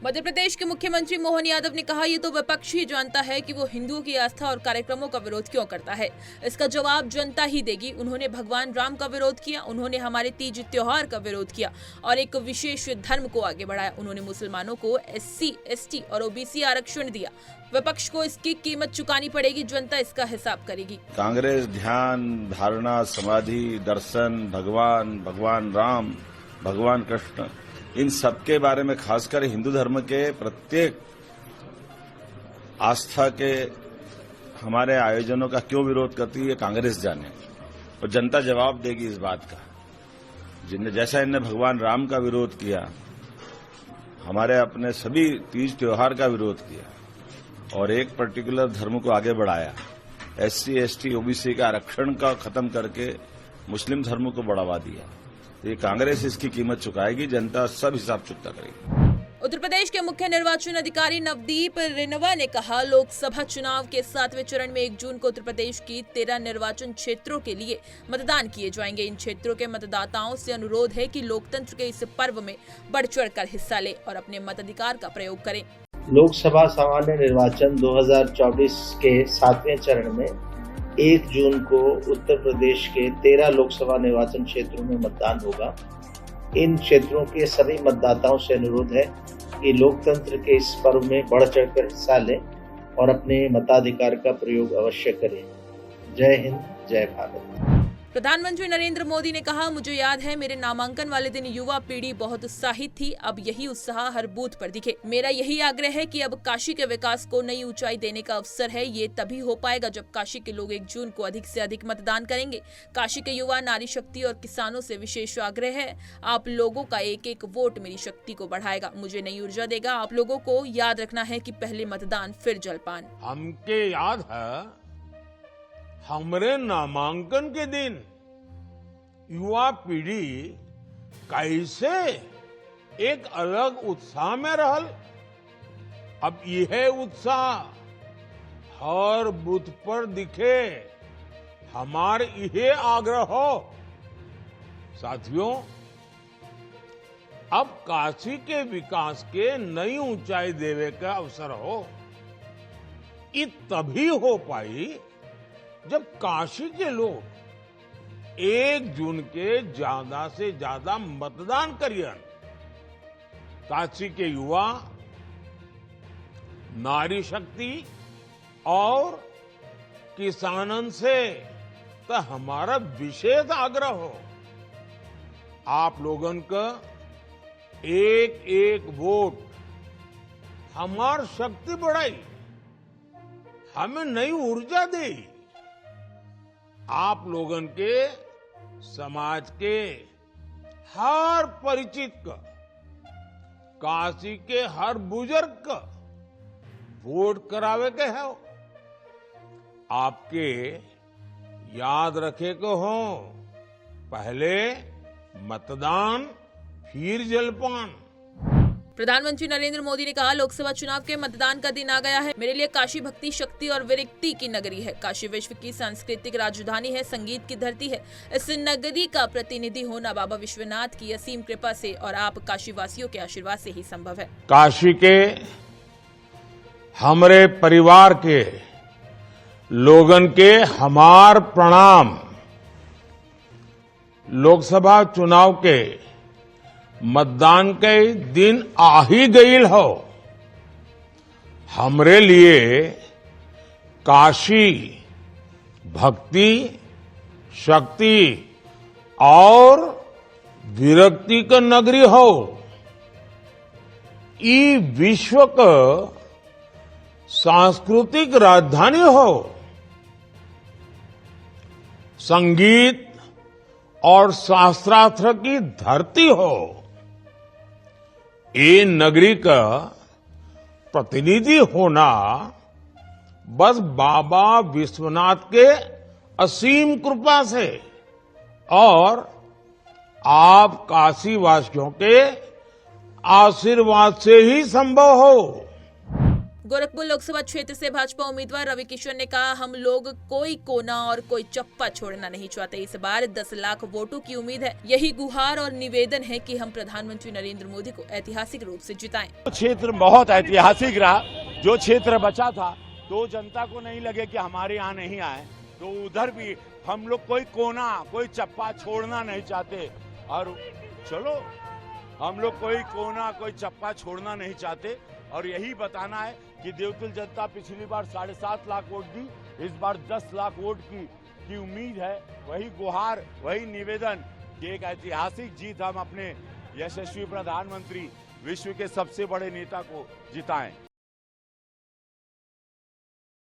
मध्य प्रदेश के मुख्यमंत्री मोहन यादव ने कहा, ये तो विपक्ष ही जानता है कि वो हिंदुओं की आस्था और कार्यक्रमों का विरोध क्यों करता है। इसका जवाब जनता ही देगी। उन्होंने भगवान राम का विरोध किया, उन्होंने हमारे तीज त्योहार का विरोध किया और एक विशेष धर्म को आगे बढ़ाया। उन्होंने मुसलमानों को SC, ST और OBC आरक्षण दिया। विपक्ष को इसकी कीमत चुकानी पड़ेगी, जनता इसका हिसाब करेगी। कांग्रेस ध्यान, धारणा, समाधि, दर्शन, भगवान राम, भगवान कृष्ण, इन सबके बारे में खासकर हिंदू धर्म के प्रत्येक आस्था के हमारे आयोजनों का क्यों विरोध करती है, कांग्रेस जाने और जनता जवाब देगी इस बात का। जैसा इनने भगवान राम का विरोध किया, हमारे अपने सभी तीज त्योहार का विरोध किया और एक पर्टिकुलर धर्म को आगे बढ़ाया, SC, ST, OBC का आरक्षण का खत्म करके मुस्लिम धर्म को बढ़ावा दिया, ये कांग्रेस इसकी कीमत चुकाएगी, जनता सब हिसाब चुकता करेगी। उत्तर प्रदेश के मुख्य निर्वाचन अधिकारी नवदीप रेनवा ने कहा, लोकसभा चुनाव के 7वें चरण में 1 जून को उत्तर प्रदेश की 13 निर्वाचन क्षेत्रों के लिए मतदान किए जाएंगे। इन क्षेत्रों के मतदाताओं से अनुरोध है कि लोकतंत्र के इस पर्व में बढ़ चढ़कर हिस्सा लें और अपने मताधिकार का प्रयोग करें। लोकसभा सामान्य निर्वाचन 2024 के 7वें चरण में 1 जून को उत्तर प्रदेश के 13 लोकसभा निर्वाचन क्षेत्रों में मतदान होगा। इन क्षेत्रों के सभी मतदाताओं से अनुरोध है कि लोकतंत्र के इस पर्व में बढ़ चढ़कर हिस्सा लें और अपने मताधिकार का प्रयोग अवश्य करें। जय हिंद, जय भारत। प्रधानमंत्री नरेंद्र मोदी ने कहा, मुझे याद है मेरे नामांकन वाले दिन युवा पीढ़ी बहुत उत्साहित थी। अब यही उत्साह हर बूथ पर दिखे। मेरा यही आग्रह है कि अब काशी के विकास को नई ऊंचाई देने का अवसर है। ये तभी हो पाएगा जब काशी के लोग 1 जून को अधिक से अधिक मतदान करेंगे। काशी के युवा, नारी शक्ति और किसानों से विशेष आग्रह है, आप लोगों का एक एक वोट मेरी शक्ति को बढ़ाएगा, मुझे नई ऊर्जा देगा। आप लोगों को याद रखना है कि पहले मतदान फिर जलपान। हमके याद है हमरे नामांकन के दिन युवा पीढ़ी कैसे एक अलग उत्साह में रहल। अब यह उत्साह हर बूथ पर दिखे, हमार यह आग्रह हो। साथियों, अब काशी के विकास के नई ऊंचाई देवे का अवसर हो। ये तभी हो पाई जब काशी के लोग 1 जून के ज्यादा से ज्यादा मतदान करियन। काशी के युवा, नारी शक्ति और किसानन से तो हमारा विशेष आग्रह हो। आप लोगन का एक एक वोट हमार शक्ति बढ़ाई, हमें नई ऊर्जा दे। आप लोगन के समाज के हर परिचित का, काशी के हर बुजुर्ग का वोट करावे के है। आपके याद रखे को हो, पहले मतदान फिर जलपान। प्रधानमंत्री नरेंद्र मोदी ने कहा, लोकसभा चुनाव के मतदान का दिन आ गया है। मेरे लिए काशी भक्ति, शक्ति और विरक्ति की नगरी है। काशी विश्व की सांस्कृतिक राजधानी है, संगीत की धरती है। इस नगरी का प्रतिनिधि होना बाबा विश्वनाथ की असीम कृपा से और आप काशी वासियों के आशीर्वाद से ही संभव है। काशी के हमरे परिवार के लोगन के हमार प्रणाम। लोकसभा चुनाव के मतदान के दिन आ ही गईल हो। हमरे लिए काशी भक्ति, शक्ति और विरक्ति का नगरी हो। ई विश्व का सांस्कृतिक राजधानी हो। संगीत और शास्त्रार्थ की धरती हो। ये नगरी का प्रतिनिधि होना बस बाबा विश्वनाथ के असीम कृपा से और आप काशी वासियों के आशीर्वाद से ही संभव हो। गोरखपुर लोकसभा क्षेत्र से भाजपा उम्मीदवार रवि किशन ने कहा, हम लोग कोई कोना और कोई चप्पा छोड़ना नहीं चाहते। इस बार 10 लाख वोटों की उम्मीद है। यही गुहार और निवेदन है कि हम प्रधानमंत्री नरेंद्र मोदी को ऐतिहासिक रूप से जिताएं। क्षेत्र बहुत ऐतिहासिक रहा। जो क्षेत्र बचा था तो जनता को नहीं लगे कि हमारे यहाँ नहीं आए, तो उधर भी हम लोग कोई कोना कोई चप्पा छोड़ना नहीं चाहते। और चलो, हम लोग कोई कोना कोई चप्पा छोड़ना नहीं चाहते और यही बताना है कि देवतुल जनता पिछली बार 7.5 लाख वोट दी, इस बार 10 लाख वोट की उम्मीद है। वही गुहार, वही निवेदन कि एक ऐतिहासिक जीत हम अपने यशस्वी प्रधानमंत्री, विश्व के सबसे बड़े नेता को जिताएं।